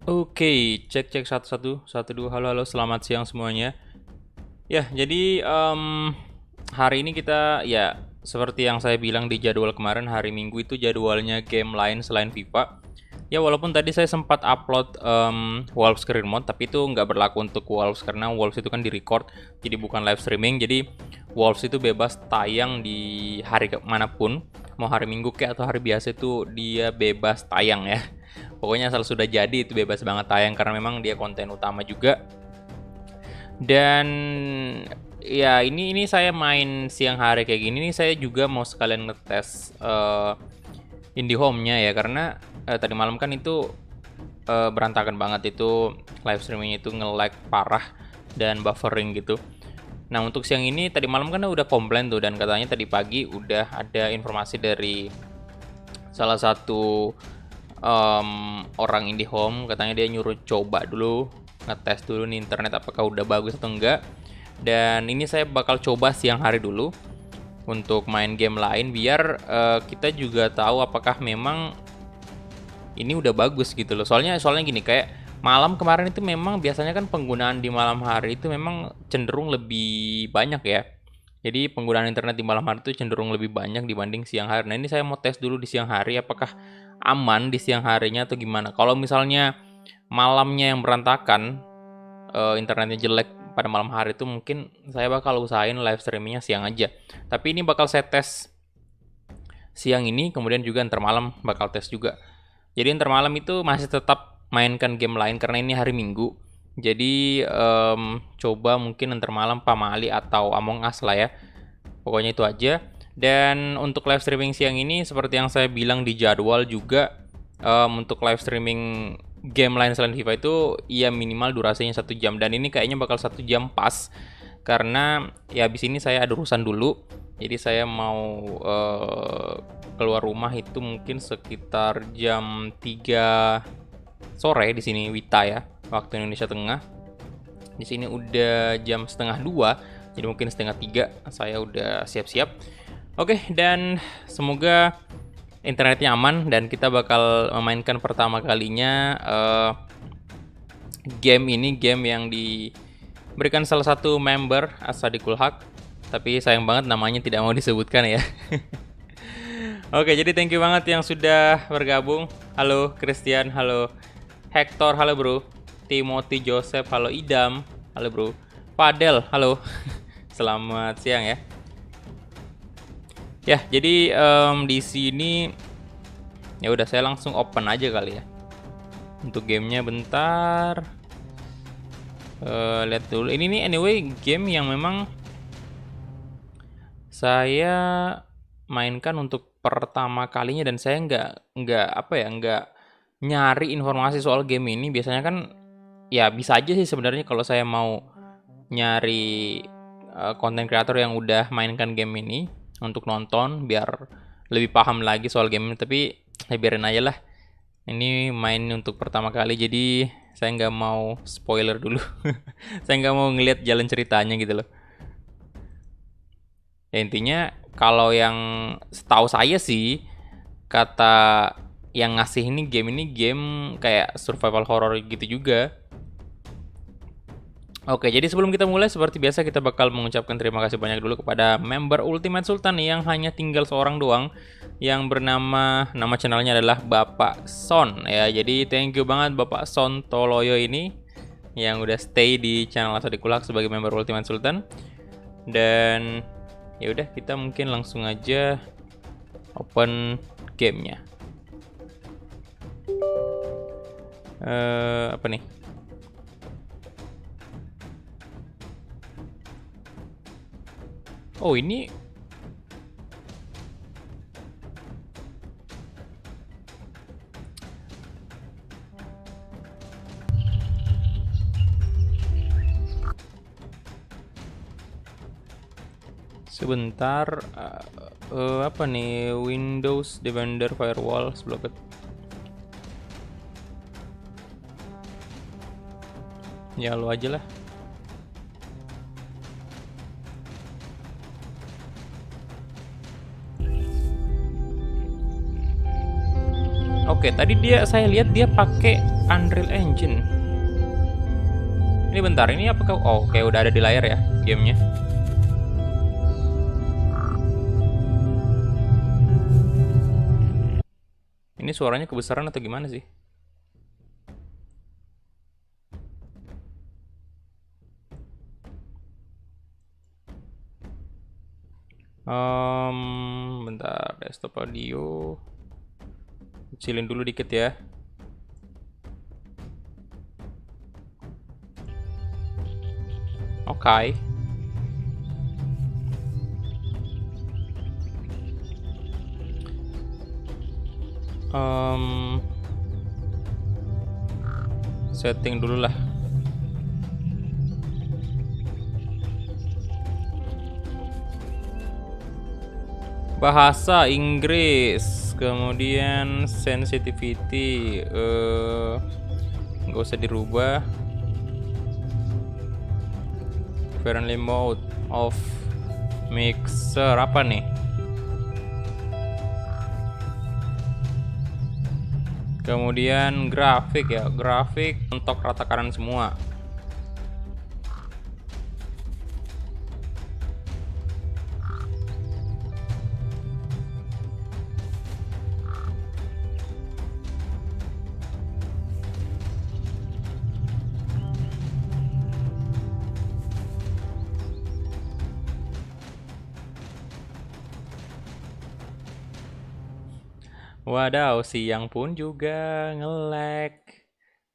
Oke, cek cek satu satu satu dua. Halo halo, selamat siang semuanya. Ya, jadi hari ini kita ya seperti yang saya bilang di jadwal kemarin, hari Minggu itu jadwalnya game lain selain FIFA. Ya walaupun tadi saya sempat upload Wolves Career Mode, tapi itu nggak berlaku untuk Wolves karena Wolves itu kan di record, jadi bukan live streaming. Jadi Wolves itu bebas tayang di hari manapun, mau hari Minggu kayak atau hari biasa itu dia bebas tayang ya. Pokoknya asal sudah jadi itu bebas banget tayang karena memang dia konten utama juga. Dan ya ini saya main siang hari kayak gini nih, saya juga mau sekalian ngetes IndiHome-nya ya karena tadi malam kan itu berantakan banget, itu live streaming itu nge-lag parah dan buffering gitu. Nah untuk siang ini tadi malam kan udah komplain tuh, dan katanya tadi pagi udah ada informasi dari salah satu orang IndiHome, katanya dia nyuruh coba dulu, ngetes dulu nih internet apakah udah bagus atau enggak. Dan ini saya bakal coba siang hari dulu untuk main game lain biar kita juga tahu apakah memang ini udah bagus gitu loh. Soalnya gini, kayak malam kemarin itu memang biasanya kan penggunaan di malam hari itu memang cenderung lebih banyak ya. Jadi penggunaan internet di malam hari itu cenderung lebih banyak dibanding siang hari. Nah ini saya mau tes dulu di siang hari apakah aman di siang harinya atau gimana. Kalau misalnya malamnya yang berantakan, internetnya jelek pada malam hari itu, mungkin saya bakal usahain live streamingnya siang aja. Tapi ini bakal saya tes siang ini, kemudian juga ntar malam bakal tes juga. Jadi ntar malam itu masih tetap mainkan game lain karena ini hari Minggu. Jadi coba mungkin ntar malam Pamali atau Among Us lah ya. Pokoknya itu aja. Dan untuk live streaming siang ini seperti yang saya bilang di jadwal juga, untuk live streaming game lain selain FIFA itu ya minimal durasinya 1 jam, dan ini kayaknya bakal 1 jam pas karena ya habis ini saya ada urusan dulu. Jadi saya mau keluar rumah itu mungkin sekitar jam 3 sore di sini Wita ya, waktu Indonesia Tengah. Di sini udah jam setengah 2, jadi mungkin setengah 3 saya udah siap-siap. Oke, dan semoga internetnya aman dan kita bakal memainkan pertama kalinya game ini, game yang diberikan salah satu member Asadikul Haq, tapi sayang banget namanya tidak mau disebutkan ya. Oke, jadi thank you banget yang sudah bergabung. Halo Christian, halo Hector, halo bro. Timothy Joseph, halo Idam, halo bro. Padel, halo. Selamat siang ya. Ya, jadi di sini ya udah saya langsung open aja kali ya. Untuk gamenya bentar. Lihat dulu. Ini nih anyway game yang memang saya mainkan untuk pertama kalinya, dan saya nggak nyari informasi soal game ini. Biasanya kan ya bisa aja sih sebenarnya kalau saya mau nyari konten kreator yang udah mainkan game ini untuk nonton biar lebih paham lagi soal game ini, tapi ya biarin aja lah. Ini main untuk pertama kali, jadi saya nggak mau spoiler dulu. Saya nggak mau ngelihat jalan ceritanya gitu loh. Ya intinya kalau yang setahu saya sih, kata yang ngasih ini game kayak survival horror gitu juga. Oke, jadi sebelum kita mulai seperti biasa kita bakal mengucapkan terima kasih banyak dulu kepada member Ultimate Sultan yang hanya tinggal seorang doang, yang nama channelnya adalah Bapak Son ya. Jadi thank you banget Bapak Son Toloyo ini yang udah stay di channel Asadikul Haq sebagai member Ultimate Sultan. Dan ya udah, kita mungkin langsung aja open gamenya. Apa nih? Oh ini sebentar, apa nih, Windows Defender Firewall blocked. Ya lo aja lah. Oke, tadi saya lihat dia pakai Unreal Engine. Ini bentar, ini apakah... Oh, oke, udah ada di layar ya gamenya. Ini suaranya kebesaran atau gimana sih? Bentar, desktop audio. Kecilin dulu dikit ya. Oke. Setting dulu lah. Bahasa Inggris, kemudian sensitivity, nggak usah dirubah. Friendly mode of mixer apa nih? Kemudian grafik ya, grafik untuk rata kanan semua. Wadaw, siang pun juga nge-lag.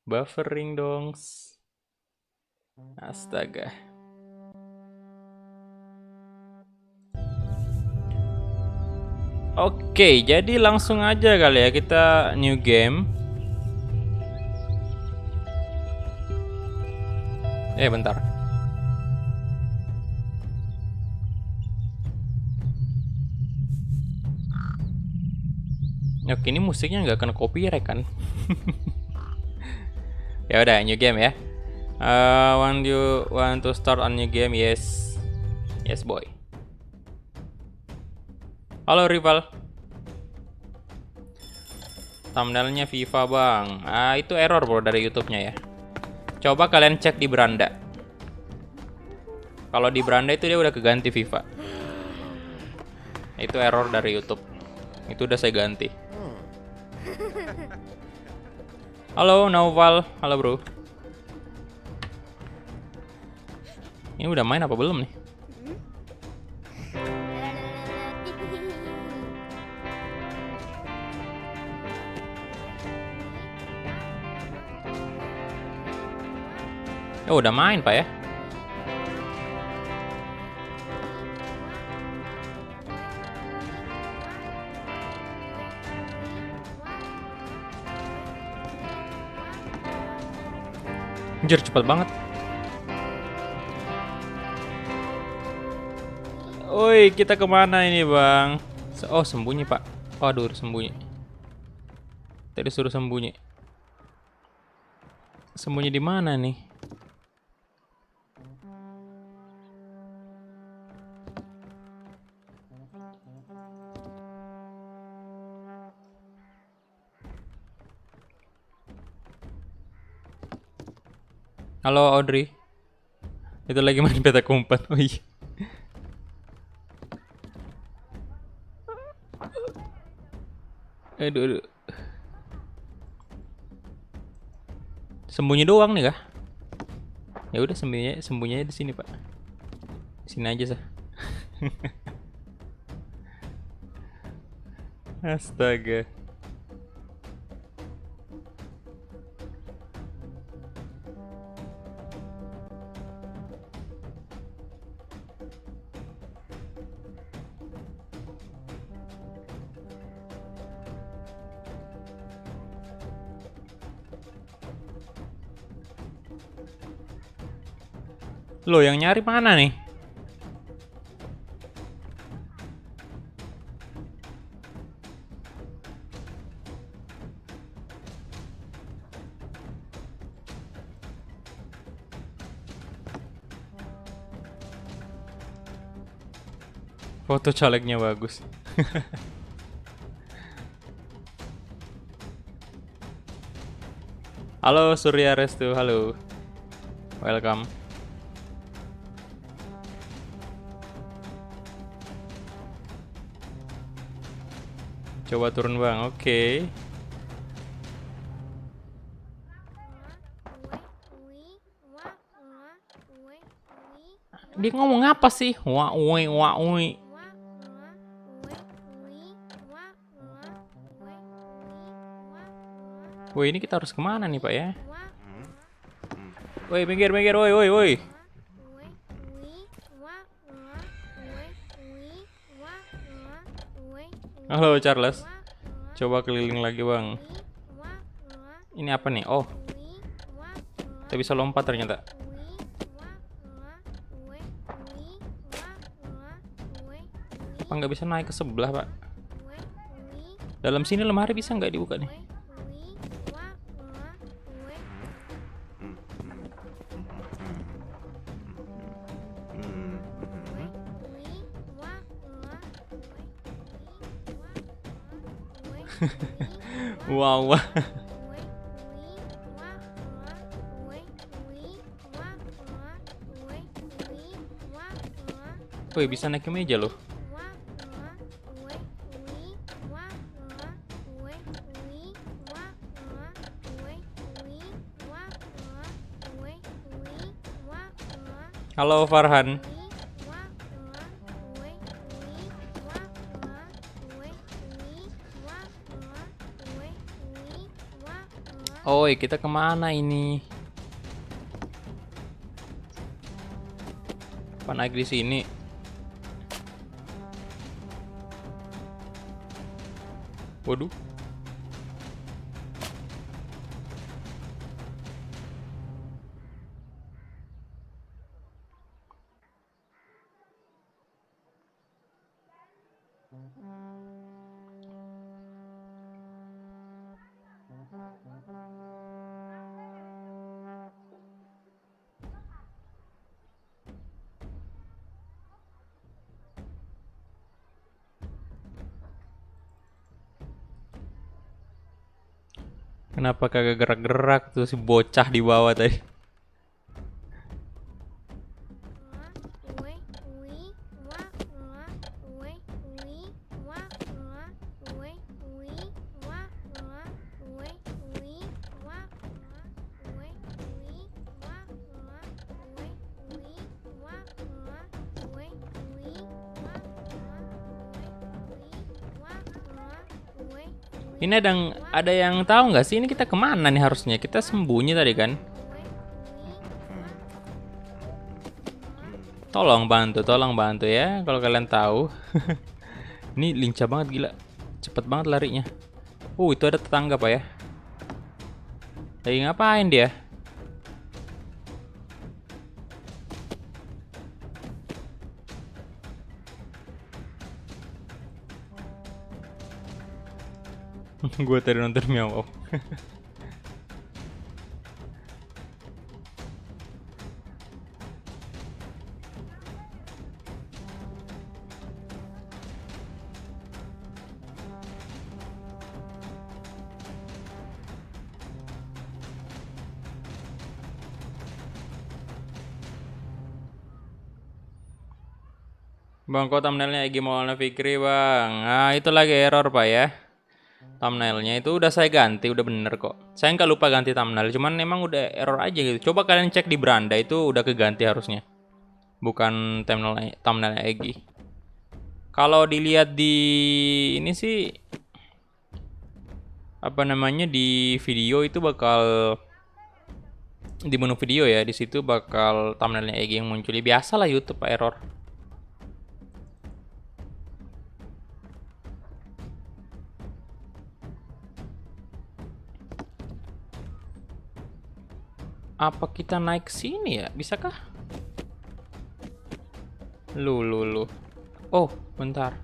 Buffering dong. Astaga. Oke, jadi langsung aja kali ya kita new game. Bentar. Oke, ini musiknya nggak kena copyright kan? Ya udah, new game ya. Want you want to start a new game? Yes, yes boy. Halo rival. Thumbnailnya FIFA bang. Itu error bro dari YouTube-nya ya. Coba kalian cek di beranda. Kalau di beranda itu dia udah keganti FIFA. Itu error dari YouTube. Itu udah saya ganti. Halo Naufal, halo bro. Ini udah main apa belum nih? Oh, udah main pak ya? Anjir, cepet banget. Oi, kita kemana ini bang? Oh, sembunyi pak. Waduh, sembunyi. Tadi suruh sembunyi. Sembunyi di mana nih? Halo Audrey. Itu lagi main peta kumpat. Oh iya. Aduh. Sembunyi doang nih kah? Ya udah sembunyinya di sini, Pak. Sini aja sah. Astaga. Lo yang nyari mana nih? Foto calegnya bagus. Halo Surya Restu, halo. Welcome. Coba turun bang, oke. Dia ngomong apa sih? Wah, ui, wah, ui. Woi, ini kita harus kemana nih, Pak ya? Woi, minggir, minggir, woi, woi, woi. Halo, Charles. Coba keliling lagi, Bang. Ini apa nih? Oh, kita bisa lompat ternyata. Apa nggak bisa naik ke sebelah, Pak? Dalam sini lemari bisa nggak dibuka nih? Wow, wah. Woi, bisa naik ke meja loh. Halo Farhan. Oi, kita kemana ini? Apa naik di sini? Waduh. Kenapa kagak gerak-gerak tuh si bocah di bawah tadi? Ini ada yang tahu nggak sih ini kita kemana nih harusnya? Kita sembunyi tadi kan? Tolong bantu ya kalau kalian tahu. Ini lincah banget gila. Cepet banget larinya. Itu ada tetangga Pak ya. Lagi ngapain dia? Gue tadi nonton Miao. Bang, kok thumbnailnya Egy Maulana Fikri bang? Nah itu lagi error Pak ya. Thumbnailnya itu udah saya ganti, udah bener kok. Saya nggak lupa ganti thumbnail, cuman emang udah error aja gitu. Coba kalian cek di beranda itu udah keganti harusnya. Bukan thumbnailnya Egy. Kalau dilihat di ini sih apa namanya di video itu bakal di menu video ya, di situ bakal thumbnailnya Egy yang muncul. Biasa lah YouTube Pak error. Apa kita naik sini ya? Bisakah? Lu. Oh, bentar.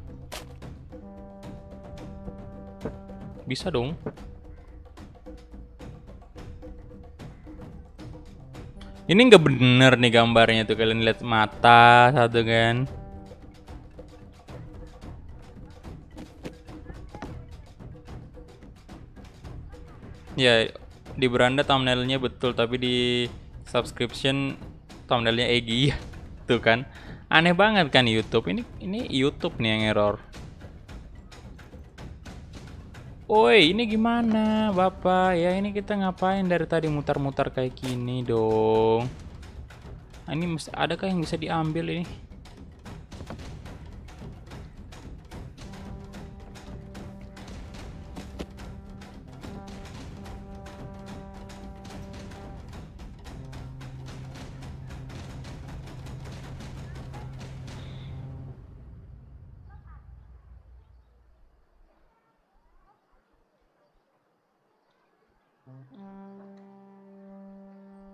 Bisa dong. Ini nggak bener nih gambarnya tuh, kalian lihat mata satu kan. Ya, Di beranda thumbnailnya betul, tapi di subscription thumbnailnya Egi. Tuh kan. Aneh banget kan YouTube. Ini YouTube nih yang error. Woi, ini gimana, Bapak? Ya ini kita ngapain dari tadi mutar-mutar kayak gini dong. Ini adakah yang bisa diambil ini?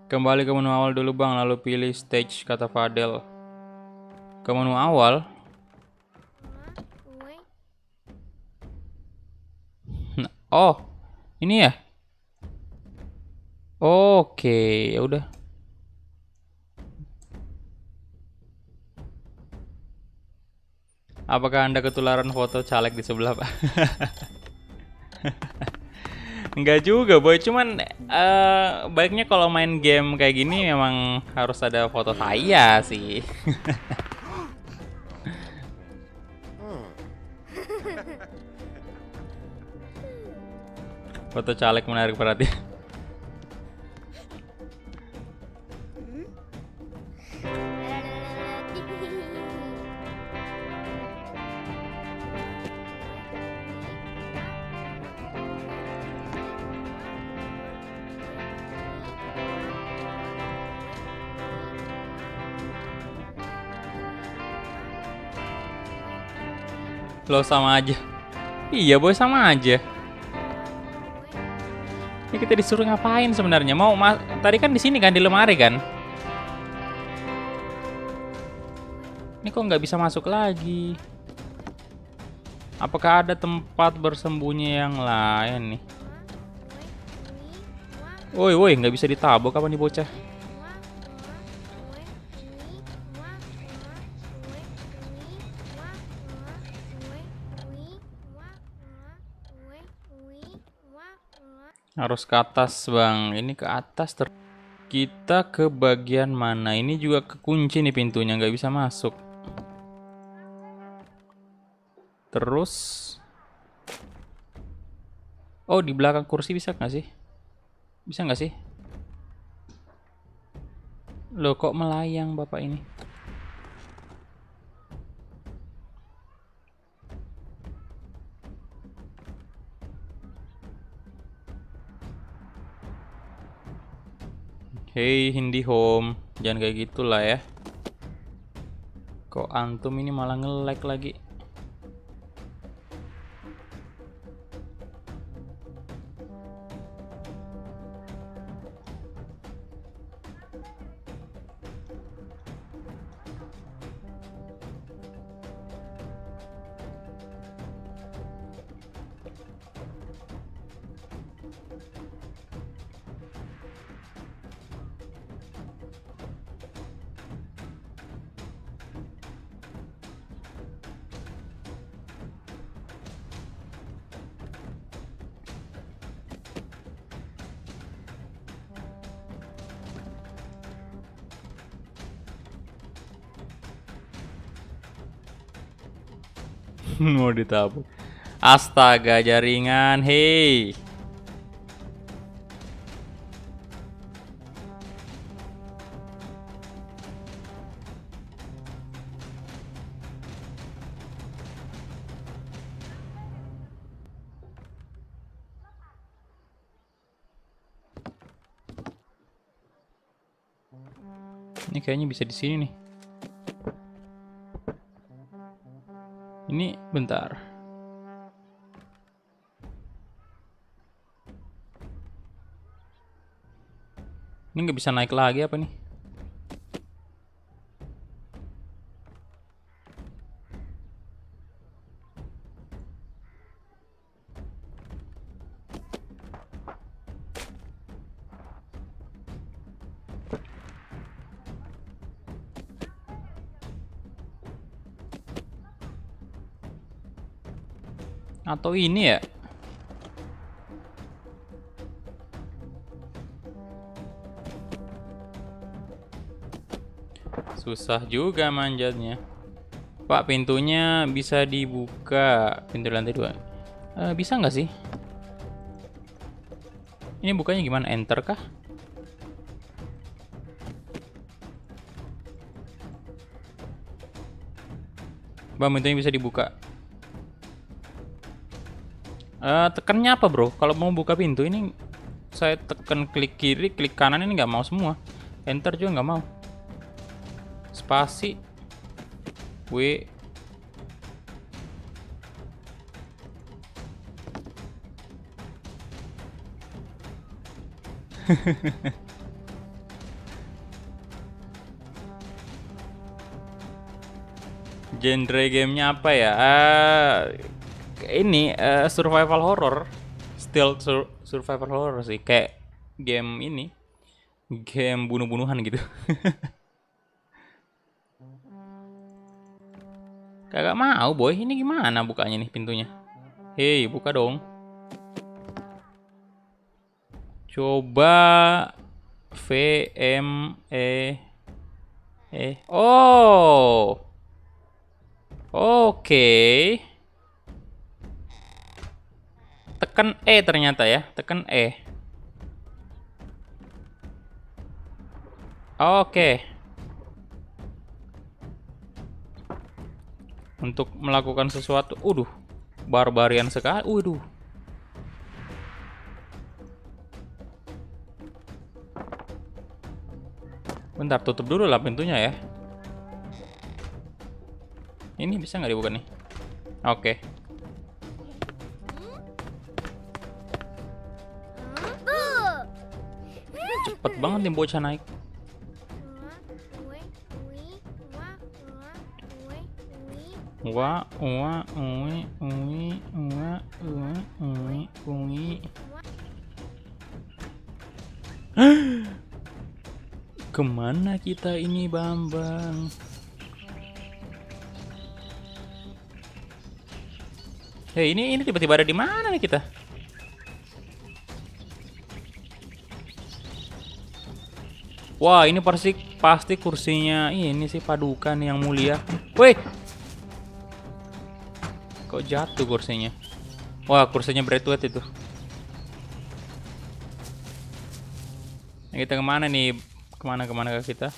Kembali ke menu awal dulu bang, lalu pilih stage, kata Fadel. Ke menu awal. Oh, ini ya? Oke, ya udah. Apakah Anda ketularan foto caleg di sebelah, Pak? Enggak juga, boy. Cuman baiknya kalau main game kayak gini memang harus ada foto saya sih. Foto caleg menarik perhatian. Lo sama aja. Iya, boy, sama aja. Ini kita disuruh ngapain sebenarnya? Tadi kan di sini kan, di lemari kan? Ini kok nggak bisa masuk lagi? Apakah ada tempat bersembunyi yang lain nih? Woi, woi, nggak bisa ditabok apa nih bocah? Harus ke atas bang. Ini ke atas kita ke bagian mana? Ini juga kekunci nih pintunya, nggak bisa masuk. Terus, oh di belakang kursi bisa nggak sih? Bisa nggak sih? Loh kok melayang bapak ini? Hey Hindi Home, jangan kayak gitulah ya. Kok antum ini malah nge-lag lagi? Mau ditabuk. Astaga, jaringan, hei. Ini kayaknya bisa di sini nih. Ini bentar. Ini nggak bisa naik lagi apa nih? Atau ini ya? Susah juga manjatnya. Pak, pintunya bisa dibuka. Pintu lantai 2. Bisa nggak sih? Ini bukanya gimana? Enter kah? Bang, pintunya bisa dibuka. Tekannya apa, bro? Kalau mau buka pintu ini, saya tekan klik kiri, klik kanan ini nggak mau semua. Enter juga nggak mau. Spasi. W. Genre gamenya apa ya? Ini survival horror, stealth survival horror sih, kayak game ini, game bunuh-bunuhan gitu. Kagak mau, boy. Ini gimana bukanya nih pintunya? Hei, buka dong. Coba Oh. Oke. Tekan E ternyata ya. Tekan E. Oke. Untuk melakukan sesuatu. Barbarian sekali. Bentar, tutup dulu lah pintunya ya. Ini bisa nggak dibuka nih? Oke. Cepet banget nih bocah naik. Kemana kita ini, Bambang? Hei, ini tiba-tiba ada di mana nih kita? Wah, ini pasti kursinya ini sih padukan yang mulia. Woi. Kok jatuh kursinya? Wah, kursinya Braithwaite itu. Nah, kita kemana nih? Kemana ke kita?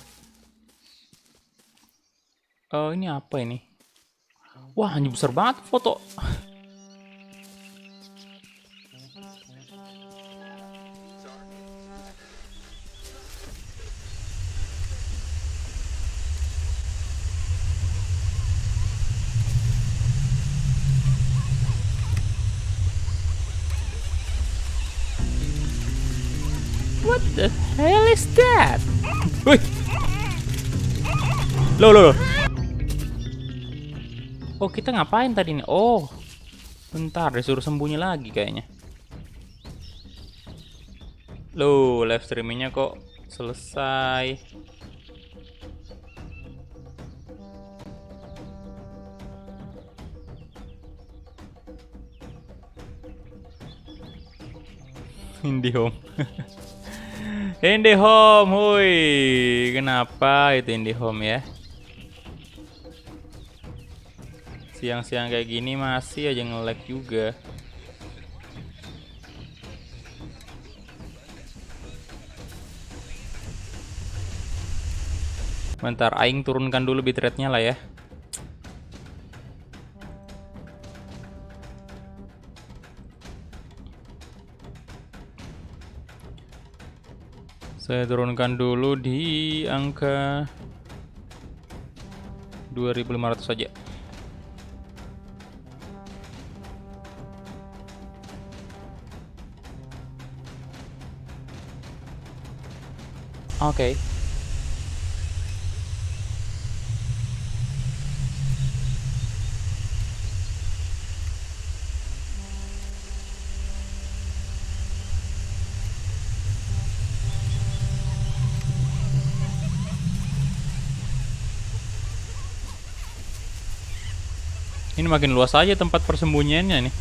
Oh, ini apa ini? Wah, ini besar banget foto. What the hell is that? Wih. Loh. Oh, kita ngapain tadi nih? Oh. Bentar, disuruh sembunyi lagi kayaknya. Loh, live streamingnya kok selesai. IndiHome. IndiHome, hui. Kenapa itu IndiHome ya? Siang-siang kayak gini masih aja nge-lag juga. Bentar, aing turunkan dulu bitrate-nya lah ya. Saya turunkan dulu di angka 2500 saja. Oke. Ini makin luas aja tempat persembunyiannya nih.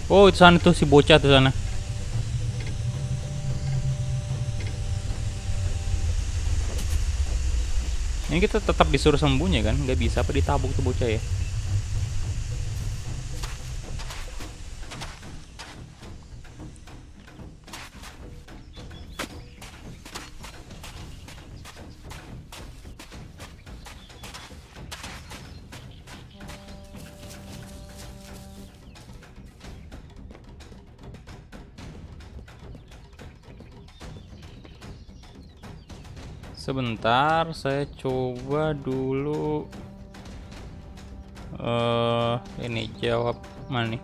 Oh, itu sana tuh si bocah tuh sana. Ini kita tetap disuruh sembunyi kan? Nggak bisa apa ditabuk tuh bocah ya? Sebentar, saya coba dulu. Ini jawab mana nih?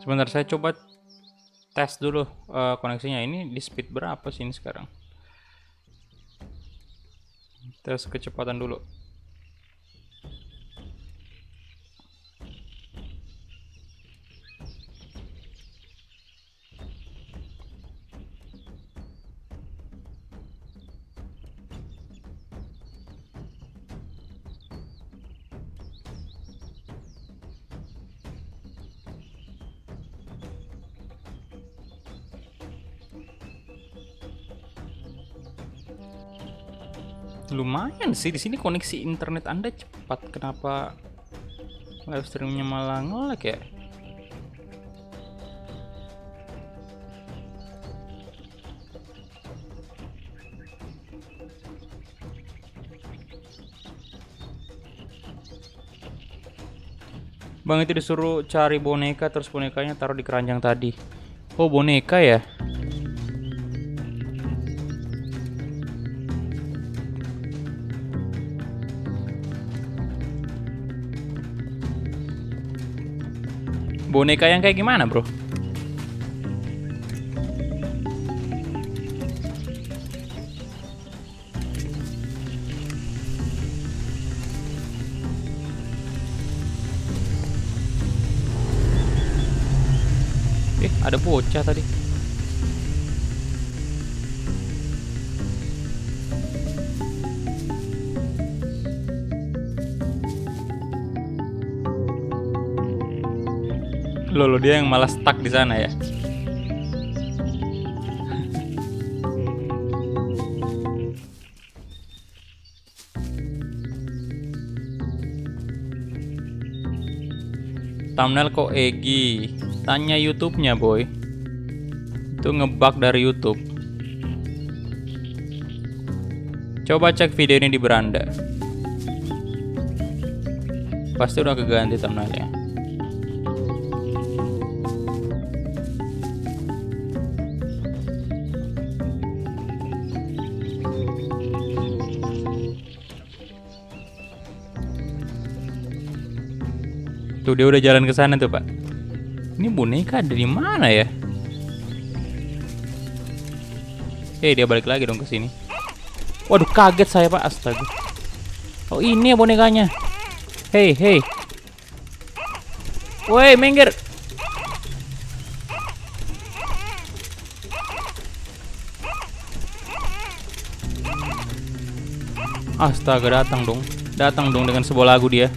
Sebentar, saya coba tes dulu koneksinya. Ini di speed berapa sih ini sekarang? Tes kecepatan dulu. Lumayan sih, di sini koneksi internet Anda cepat. Kenapa live streamnya malah nge-lag ya? Bang itu disuruh cari boneka, terus bonekanya taruh di keranjang tadi. Oh, boneka ya? Boneka yang kayak gimana, bro? Ada bocah tadi. Loh, dia yang malah stuck di sana ya. Thumbnail kok Egi? Tanya YouTube-nya, boy. Itu ngebug dari YouTube. Coba cek video ini di beranda. Pasti udah keganti thumbnailnya. Tuh dia udah jalan ke sana tuh, Pak. Ini boneka ada di mana ya? Dia balik lagi dong ke sini. Waduh, kaget saya, Pak. Astaga. Oh, ini ya bonekanya. Hei. Woi, minggir. Astaga, datang dong dengan sebuah lagu dia.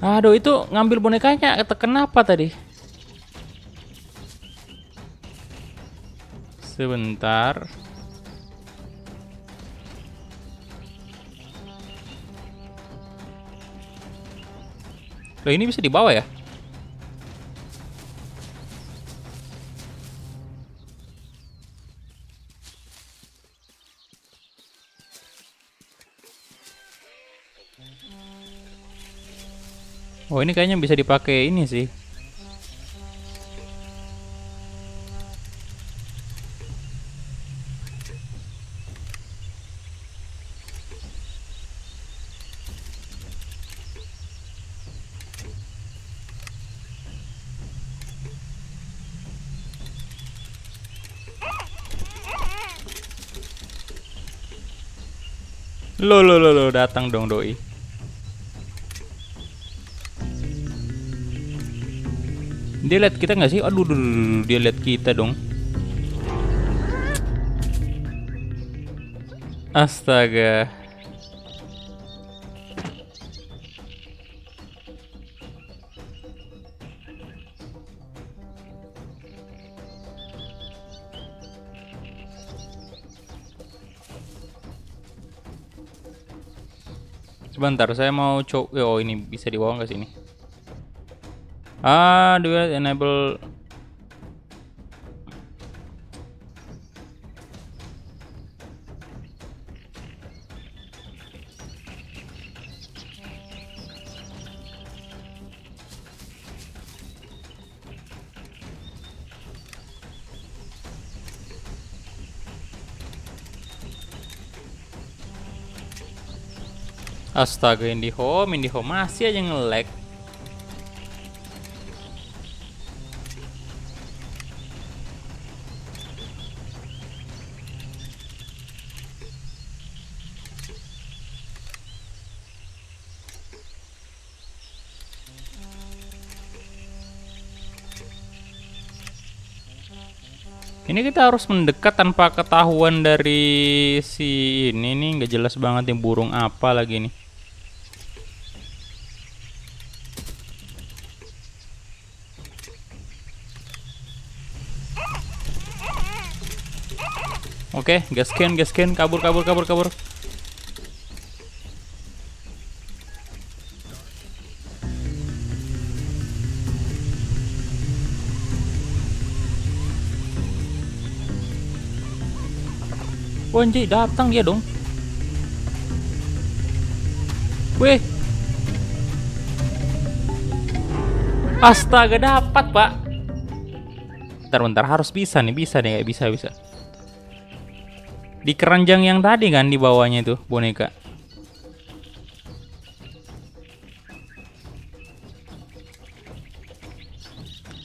Aduh, itu ngambil bonekanya kenapa tadi? Sebentar. Loh, ini bisa dibawa ya? Oh, ini kayaknya bisa dipakai ini sih. Lo, datang dong doi. Dia lihat kita nggak sih? Aduh, dia lihat kita dong. Astaga. Sebentar, saya mau coba. Oh, ini bisa dibawa nggak sini? Ah, dia enable. Astaga, IndiHome masih aja nge-lag. Ini kita harus mendekat tanpa ketahuan dari si ini nih, nggak jelas banget nih burung apa lagi nih. Oke, gas can, kabur. Oh, anjir, datang dia dong. Weh. Astaga, dapat, Pak. Bentar, harus bisa nih, kayak bisa. Di keranjang yang tadi kan di bawahnya itu boneka.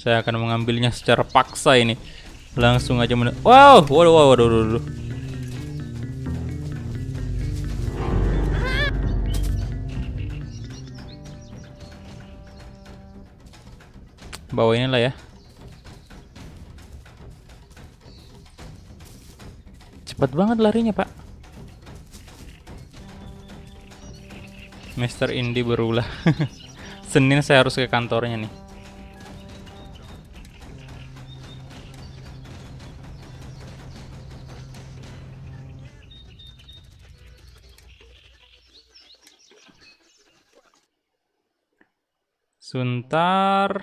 Saya akan mengambilnya secara paksa ini. Langsung aja wow, waduh. Bawa inilah ya. Cepat banget larinya, Pak. Mr. Indi berulah. Senin saya harus ke kantornya nih. Sebentar.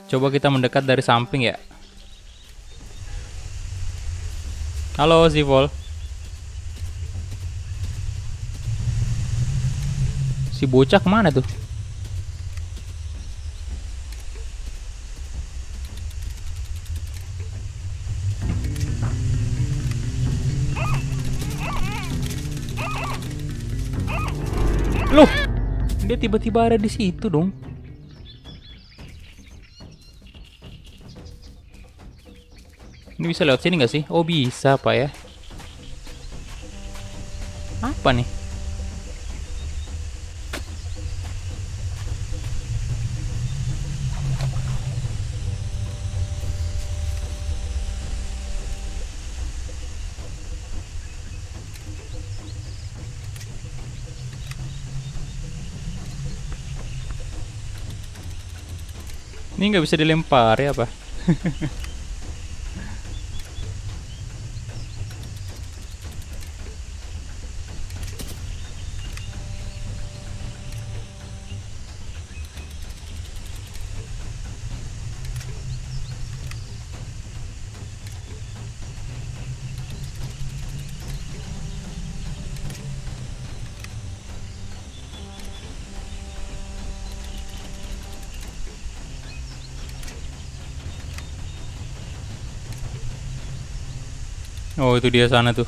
Coba kita mendekat dari samping ya. Halo, Zivol. Si bocah kemana tuh? Loh, dia tiba-tiba ada di situ dong. Ini bisa lewat sini nggak sih? Oh, bisa, Pak ya. Apa nih? Ini nggak bisa dilempar ya, apa? Oh, itu dia sana tuh.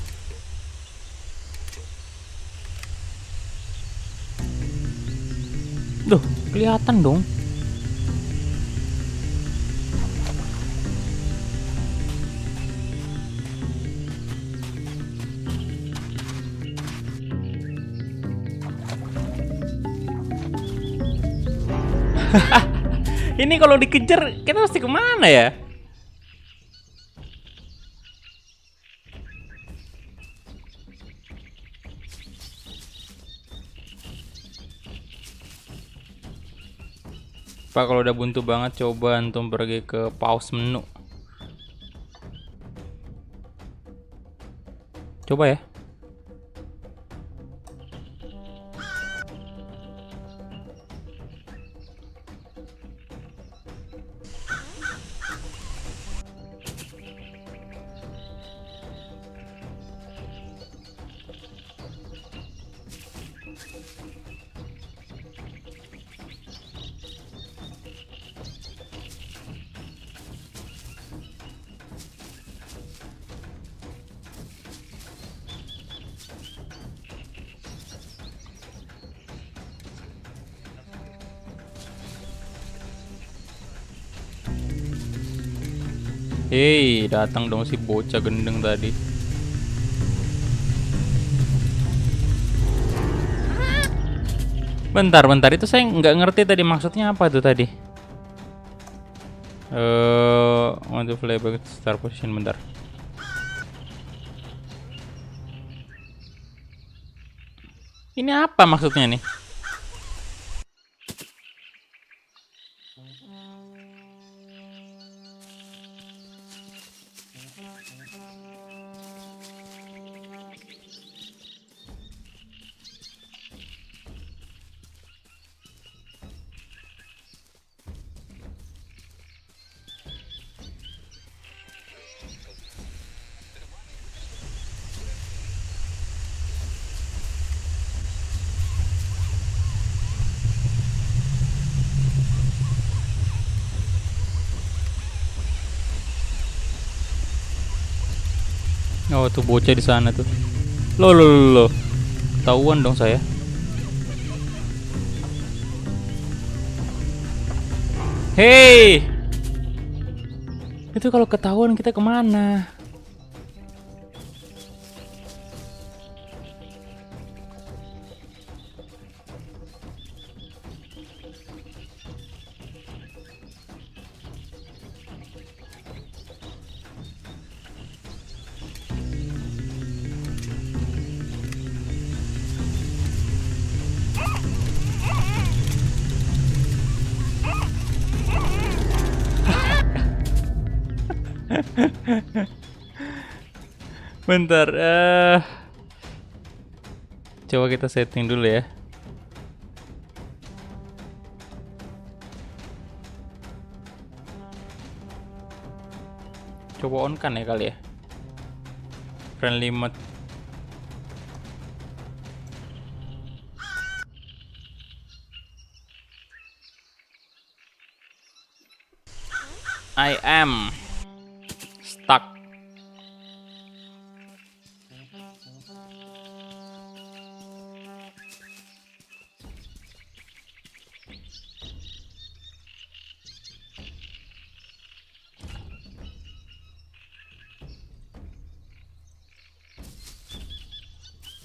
Duh, kelihatan dong. Ini kalau dikejar kita mesti kemana ya? Pak, kalau udah buntu banget coba antum pergi ke pause menu. Coba ya. Hei, datang dong si bocah gendeng tadi. Bentar, itu saya nggak ngerti tadi maksudnya apa tuh tadi. Want to play back to start position, bentar. Ini apa maksudnya nih? Oh, tuh bocah di sana tuh. Lo. Tahuan dong saya. Hei, itu kalau ketahuan kita kemana? Bentar, coba kita setting dulu ya. Coba on kan ya kali ya. Friendly mode. I am stuck.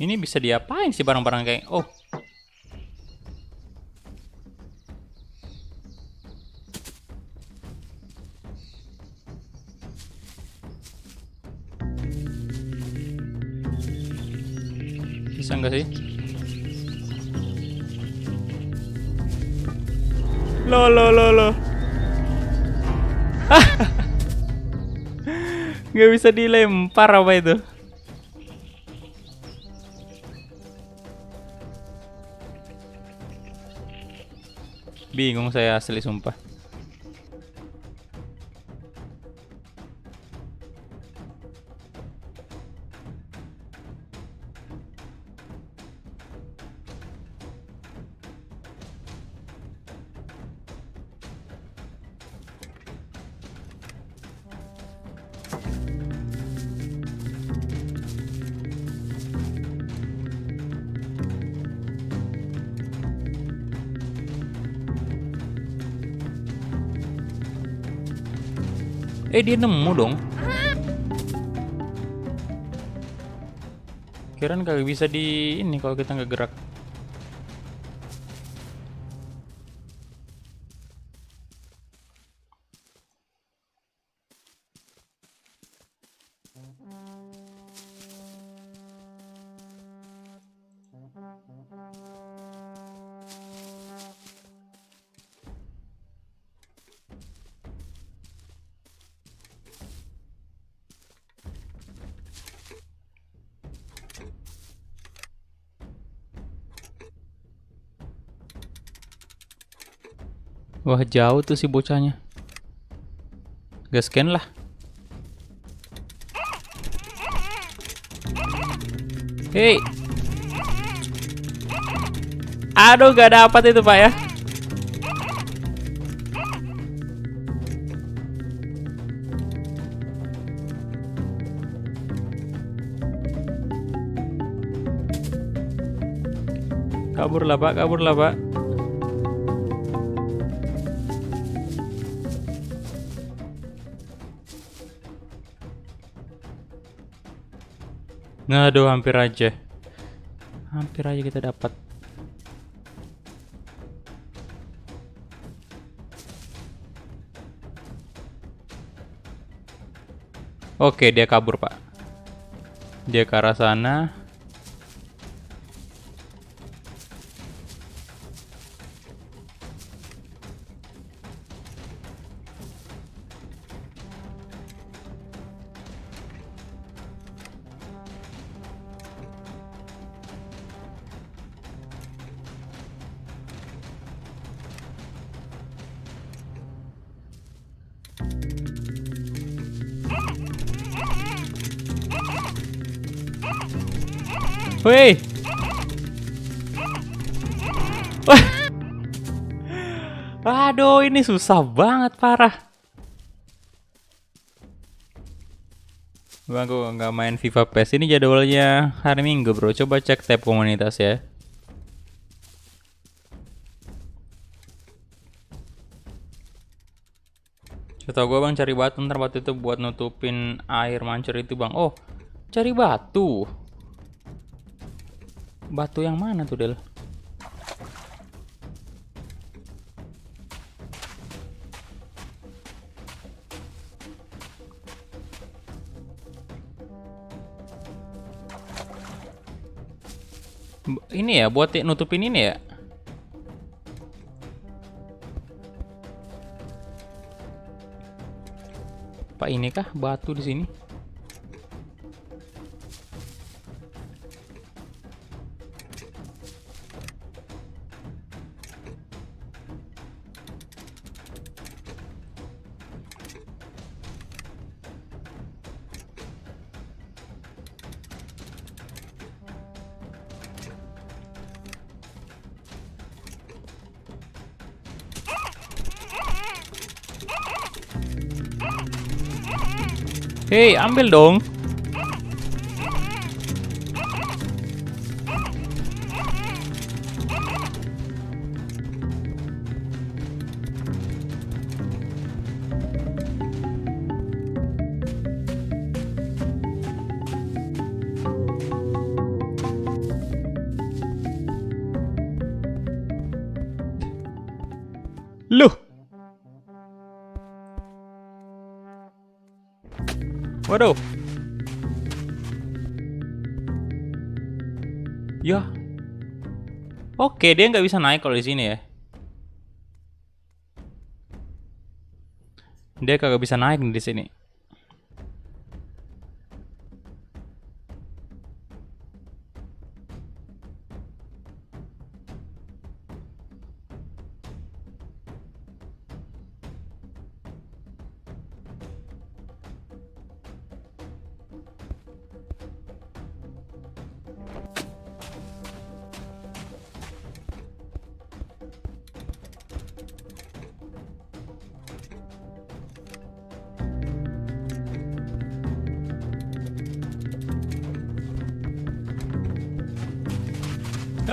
Ini bisa diapain sih barang-barang kayak oh. Bisa nggak sih? Lo. Nggak bisa dilempar apa itu? Bingung saya asli sumpah. Dia nemu dong. Kirain kagak bisa di ini kalau kita nggak gerak. Wah, jauh tuh si bocahnya. Gas scan lah. Hei. Aduh, gak dapat itu Pak ya. Kabur lah Pak. Aduh, hampir aja kita dapat. Oke, dia kabur Pak. Dia ke arah sana. Woi. Wah. Aduh, ini susah banget, parah. Bang, aku nggak main FIFA PES. Ini jadwalnya hari Minggu, bro. Coba cek tab komunitas ya. Kata gue bang cari batu, ntar batu itu buat nutupin air mancur itu bang. Oh, cari batu. Batu yang mana tuh Del? Ini ya buat nutupin ini ya. Pak ini kah batu di sini? Hei, ambil dong. Loh. Waduh. Ya. Oke, dia nggak bisa naik kalau di sini ya. Dia kagak bisa naik di sini.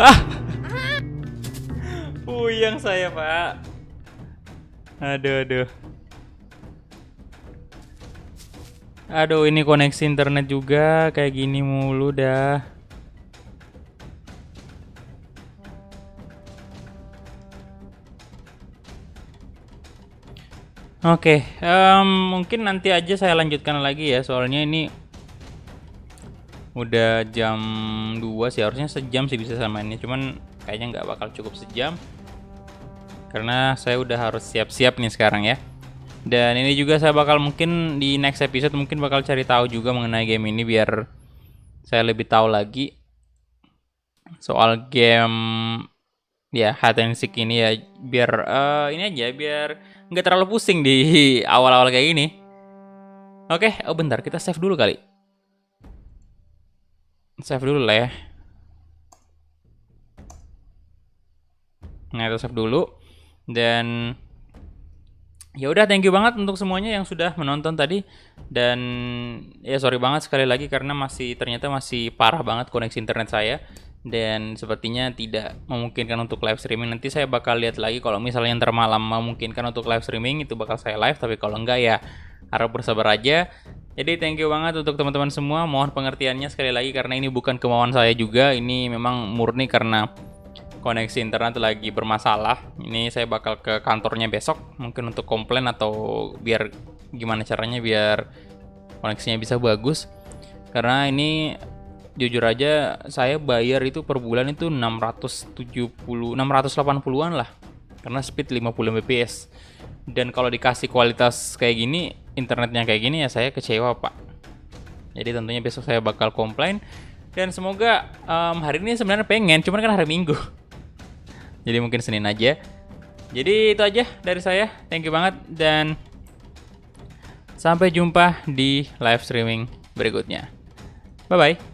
Ah, puyeng saya Pak. Aduh. Aduh, ini koneksi internet juga kayak gini mulu dah. Oke, mungkin nanti aja saya lanjutkan lagi ya, soalnya ini udah jam 2 sih, harusnya sejam sih bisa sama ini, cuman kayaknya nggak bakal cukup sejam karena saya udah harus siap-siap nih sekarang ya. Dan ini juga saya bakal mungkin di next episode mungkin bakal cari tahu juga mengenai game ini biar saya lebih tahu lagi soal game ya hide and seek ini ya biar ini aja biar nggak terlalu pusing di awal-awal kayak gini. Oke, oh bentar kita save dulu kali. Save dulu lah ya. Nah, kita save dulu dan ya udah, thank you banget untuk semuanya yang sudah menonton tadi. Dan ya sorry banget sekali lagi karena ternyata masih parah banget koneksi internet saya dan sepertinya tidak memungkinkan untuk live streaming. Nanti saya bakal lihat lagi kalau misalnya ntar malam memungkinkan untuk live streaming itu bakal saya live, tapi kalau enggak ya harap bersabar aja. Jadi thank you banget untuk teman-teman semua, mohon pengertiannya sekali lagi karena ini bukan kemauan saya juga, ini memang murni karena koneksi internet lagi bermasalah. Ini saya bakal ke kantornya besok mungkin untuk komplain atau biar gimana caranya biar koneksinya bisa bagus. Karena ini jujur aja saya bayar itu per bulan itu 680-an lah. Karena speed 50 Mbps. Dan kalau dikasih kualitas kayak gini, internetnya kayak gini ya saya kecewa, Pak. Jadi tentunya besok saya bakal komplain dan semoga hari ini sebenarnya pengen, cuman kan hari Minggu. Jadi mungkin Senin aja. Jadi itu aja dari saya. Thank you banget dan sampai jumpa di live streaming berikutnya. Bye bye.